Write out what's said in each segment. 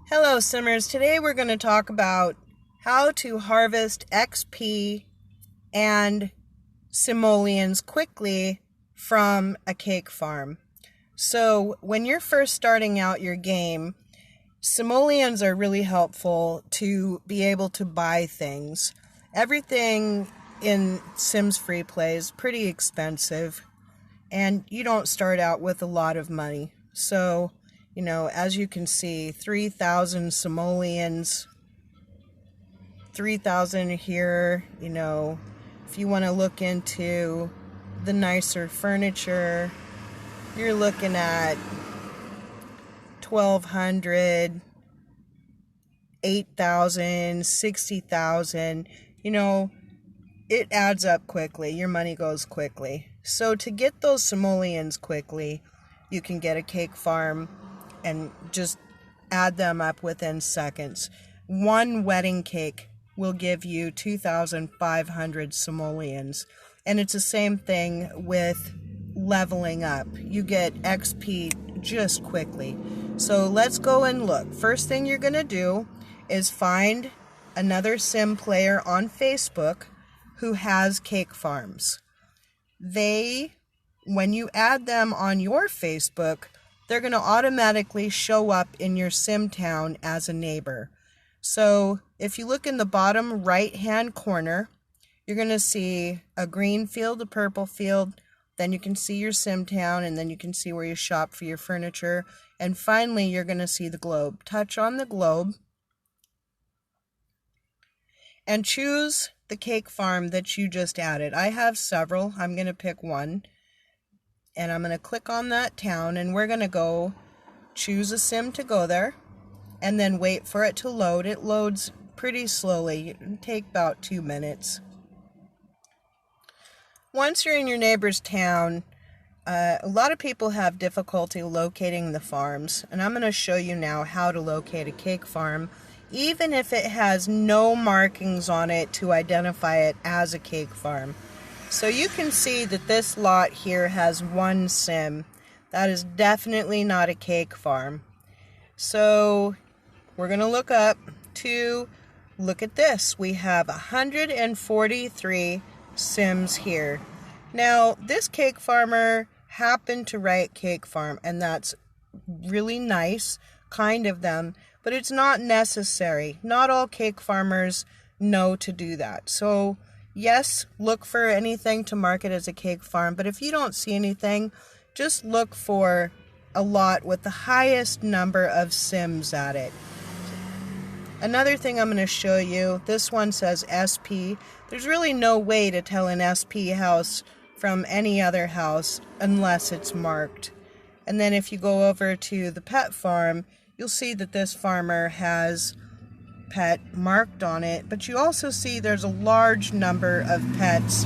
Hello Simmers, today we're going to talk about how to harvest XP and simoleons quickly from a cake farm. So when you're first starting out your game, simoleons are really helpful to be able to buy things. Everything in Sims Free Play is pretty expensive and you don't start out with a lot of money. So as you can see, 3,000 simoleons, 3,000 here. If you want to look into the nicer furniture, you're looking at 1,200, 8,000, 60,000. It adds up quickly. Your money goes quickly. So to get those simoleons quickly, you can get a cake farm and just add them up within seconds. One wedding cake will give you 2,500 simoleons. And it's the same thing with leveling up. You get XP just quickly. So let's go and look. First thing you're going to do is find another sim player on Facebook who has cake farms. When you add them on your Facebook, they're going to automatically show up in your sim town as a neighbor. So if you look in the bottom right hand corner, you're going to see a green field, a purple field, then you can see your sim town, and then you can see where you shop for your furniture, and finally you're going to see the globe. Touch on the globe and choose the cake farm that you just added. I have several. I'm going to pick one. And I'm going to click on that town, and we're going to go choose a sim to go there and then wait for it to load. It loads pretty slowly. It'll take about 2 minutes. Once you're in your neighbor's town, a lot of people have difficulty locating the farms, and I'm going to show you now how to locate a cake farm, even if it has no markings on it to identify it as a cake farm. So you can see that this lot here has one sim. That is definitely not a cake farm. So we're going to look at this. We have 143 sims here. Now, this cake farmer happened to write cake farm, and that's really nice, kind of them, but it's not necessary. Not all cake farmers know to do that. So yes, look for anything to mark it as a cake farm, but if you don't see anything, just look for a lot with the highest number of sims at it. Another thing I'm going to show you, this one says SP. There's really no way to tell an SP house from any other house unless it's marked. And then if you go over to the pet farm, you'll see that this farmer has pet marked on it, but you also see there's a large number of pets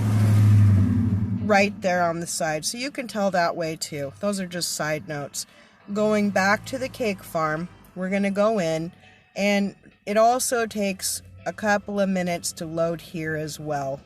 right there on the side, so you can tell that way too. Those are just side notes. Going back to the cake farm, we're going to go in, and it also takes a couple of minutes to load here as well.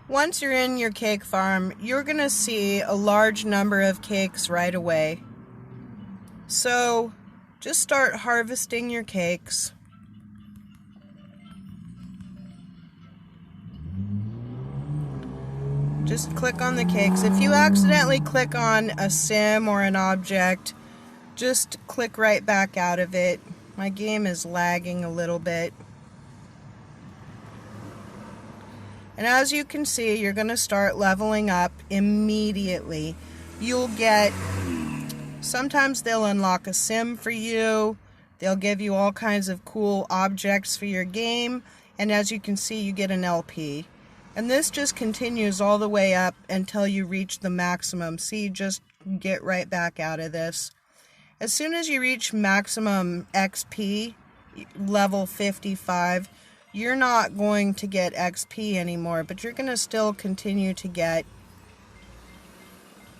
Once you're in your cake farm, you're going to see a large number of cakes right away. So just start harvesting your cakes. Just click on the cakes. If you accidentally click on a sim or an object, just click right back out of it. My game is lagging a little bit. And as you can see, you're going to start leveling up immediately. You'll get, sometimes they'll unlock a sim for you. They'll give you all kinds of cool objects for your game. And as you can see, you get an LP. And this just continues all the way up until you reach the maximum. See, just get right back out of this. As soon as you reach maximum XP, level 55, you're not going to get XP anymore, but you're going to still continue to get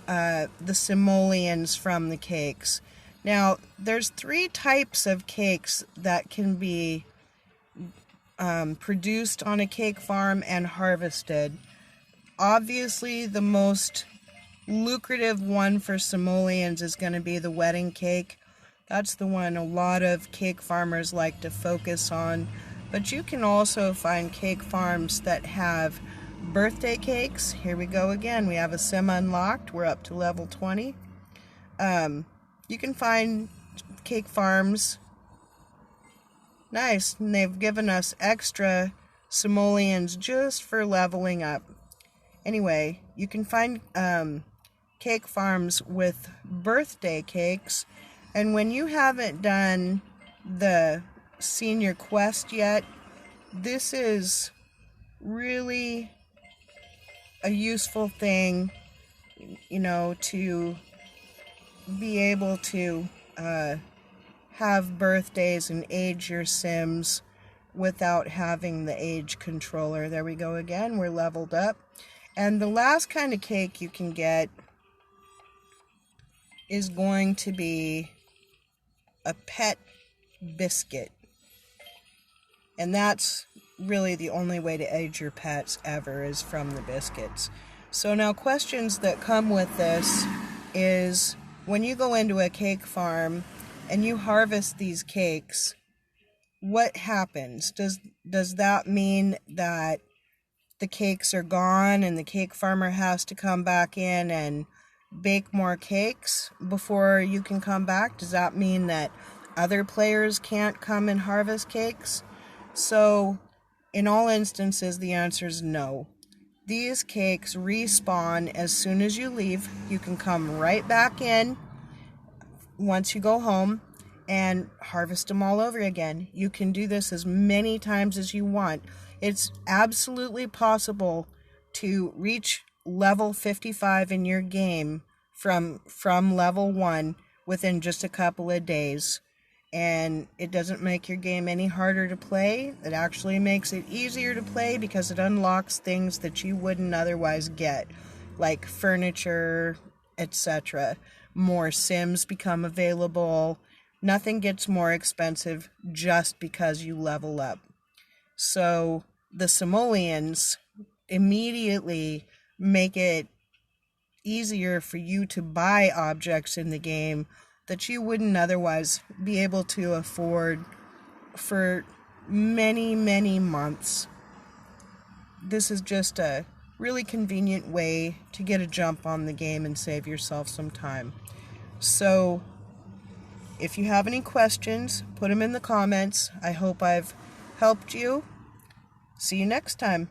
the simoleons from the cakes. Now, there's 3 types of cakes that can be produced on a cake farm and harvested. Obviously, the most lucrative one for simoleons is going to be the wedding cake. That's the one a lot of cake farmers like to focus on. But you can also find cake farms that have birthday cakes. Here we go again. We have a sim unlocked. We're up to level 20. You can find cake farms. Nice. And they've given us extra simoleons just for leveling up. Anyway, you can find cake farms with birthday cakes. And when you haven't done the senior quest yet, this is really a useful thing, you know, to be able to have birthdays and age your sims without having the age controller. There we go again, we're leveled up. And the last kind of cake you can get is going to be a pet biscuit. And that's really the only way to age your pets ever, is from the biscuits. So now questions that come with this is, when you go into a cake farm and you harvest these cakes, what happens? Does that mean that the cakes are gone and the cake farmer has to come back in and bake more cakes before you can come back? Does that mean that other players can't come and harvest cakes? So, in all instances, the answer is no. These cakes respawn as soon as you leave. You can come right back in once you go home and harvest them all over again. You can do this as many times as you want. It's absolutely possible to reach level 55 in your game from level 1 within just a couple of days. And it doesn't make your game any harder to play. It actually makes it easier to play because it unlocks things that you wouldn't otherwise get, like furniture, etc. More sims become available. Nothing gets more expensive just because you level up. So the simoleons immediately make it easier for you to buy objects in the game that you wouldn't otherwise be able to afford for many, many months. This is just a really convenient way to get a jump on the game and save yourself some time. So, if you have any questions, put them in the comments. I hope I've helped you. See you next time.